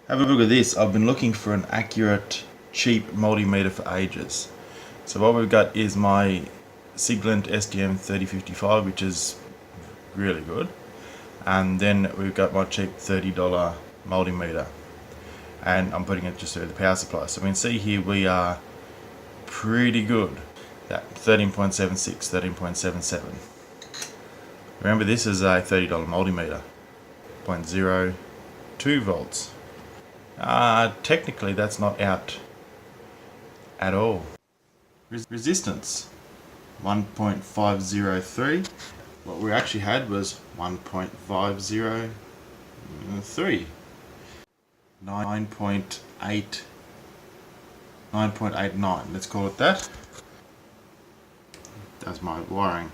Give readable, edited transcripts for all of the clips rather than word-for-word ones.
Have a look at this. I've been looking for an accurate, cheap multimeter for ages. So what we've got is my Siglent STM3055, which is really good. And then we've got my cheap $30 multimeter. And I'm putting it just through the power supply. So we can see here we are pretty good. That 13.76, 13.77. Remember, this is a $30 multimeter. 0.02 volts. Technically that's not out at all. Resistance 1.503. What we actually had was 1.503. 9.89. Let's call it that. That's my wiring.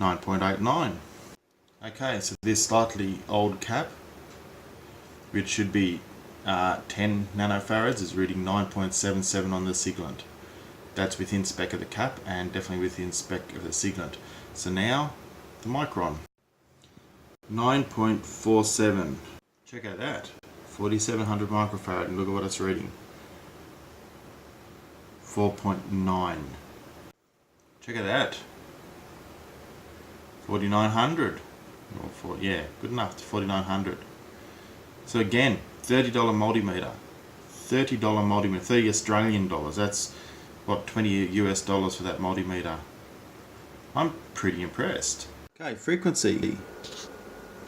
9.89. Okay, so this slightly old cap, which should be 10 nanofarads, is reading 9.77 on the Siglent. That's within spec of the cap and definitely within spec of the Siglent. So now the Micron 9.47. Check out that, 4700 microfarad, and look at what it's reading, 4.9. Check out that, 4900. Yeah, good enough, to 4900. So again, $30 multimeter, $30 multimeter, 30 Australian dollars. That's what, 20 US dollars for that multimeter. I'm pretty impressed. Okay, frequency.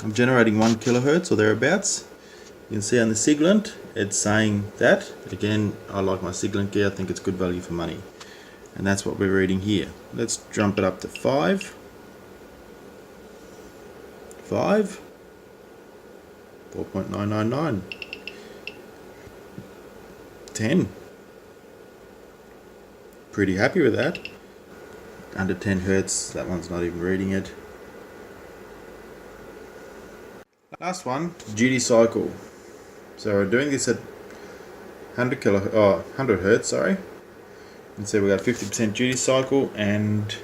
I'm generating 1 kilohertz or thereabouts. You can see on the Siglent, it's saying that. Again, I like my Siglent gear. I think it's good value for money, and that's what we're reading here. Let's jump it up to 5. 4.999. 10. Pretty happy with that. Under 10 hertz, that one's not even reading it. Last one, duty cycle. So we're doing this at 100 hertz, sorry. And so we got 50% duty cycle, and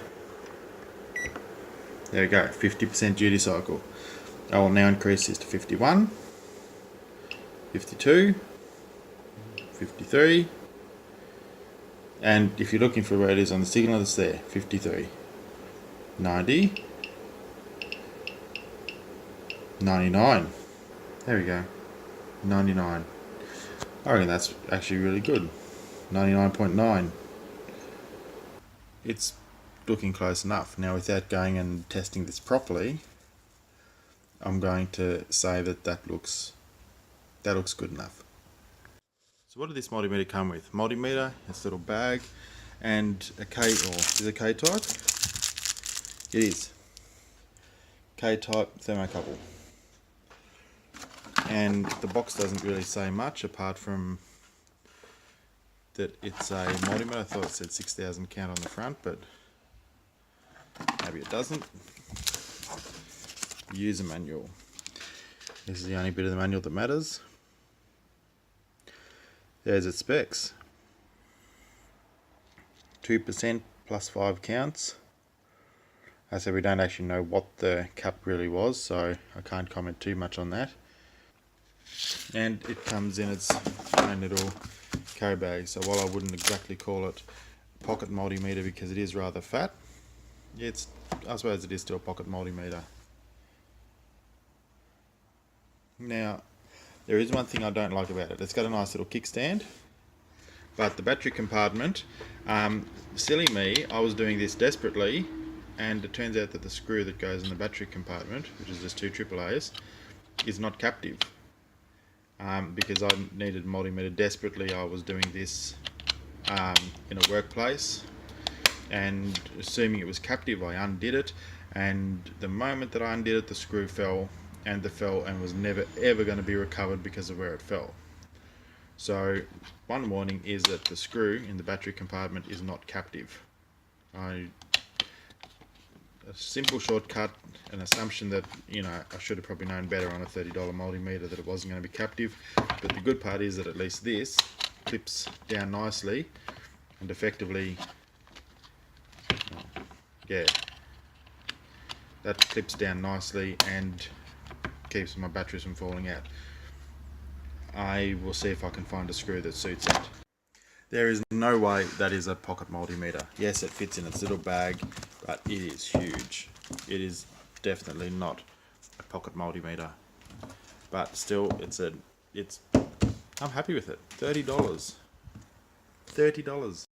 there we go, 50% duty cycle. I will now increase this to 51, 52, 53, and if you're looking for where it is on the signal, it's there, 53, 90, 99. There we go, 99. I reckon that's actually really good. 99.9. It's looking close enough. Now, without going and testing this properly, I'm going to say that looks good enough. So what did this multimeter come with? Multimeter, this little bag, and a K, or is it a K-type? It is. K-type thermocouple. And the box doesn't really say much apart from that it's a multimeter. I thought it said 6,000 count on the front, but maybe it doesn't. User manual. This is the only bit of the manual that matters. There's its specs. 2% plus 5 counts. As I said, we don't actually know what the cap really was, so I can't comment too much on that. And it comes in its own little carry bag. So while I wouldn't exactly call it a pocket multimeter because it is rather fat, I suppose it is still a pocket multimeter. Now, there is one thing I don't like about it. It's got a nice little kickstand, but the battery compartment, silly me, I was doing this desperately, and it turns out that the screw that goes in the battery compartment, which is just 2 AAAs, is not captive. Because I needed multimeter desperately, I was doing this in a workplace, and assuming it was captive, I undid it, and the moment that I undid it, the screw fell and was never ever going to be recovered because of where it fell. So one warning is that the screw in the battery compartment is not captive. A simple shortcut, an assumption that, I should have probably known better on a $30 multimeter that it wasn't going to be captive, but the good part is that at least this clips down nicely and effectively, that clips down nicely and keeps my batteries from falling out. I will see if I can find a screw that suits it. There is no way that is a pocket multimeter. Yes, it fits in its little bag, but it is huge. It is definitely not a pocket multimeter. But still, I'm happy with it. $30. $30.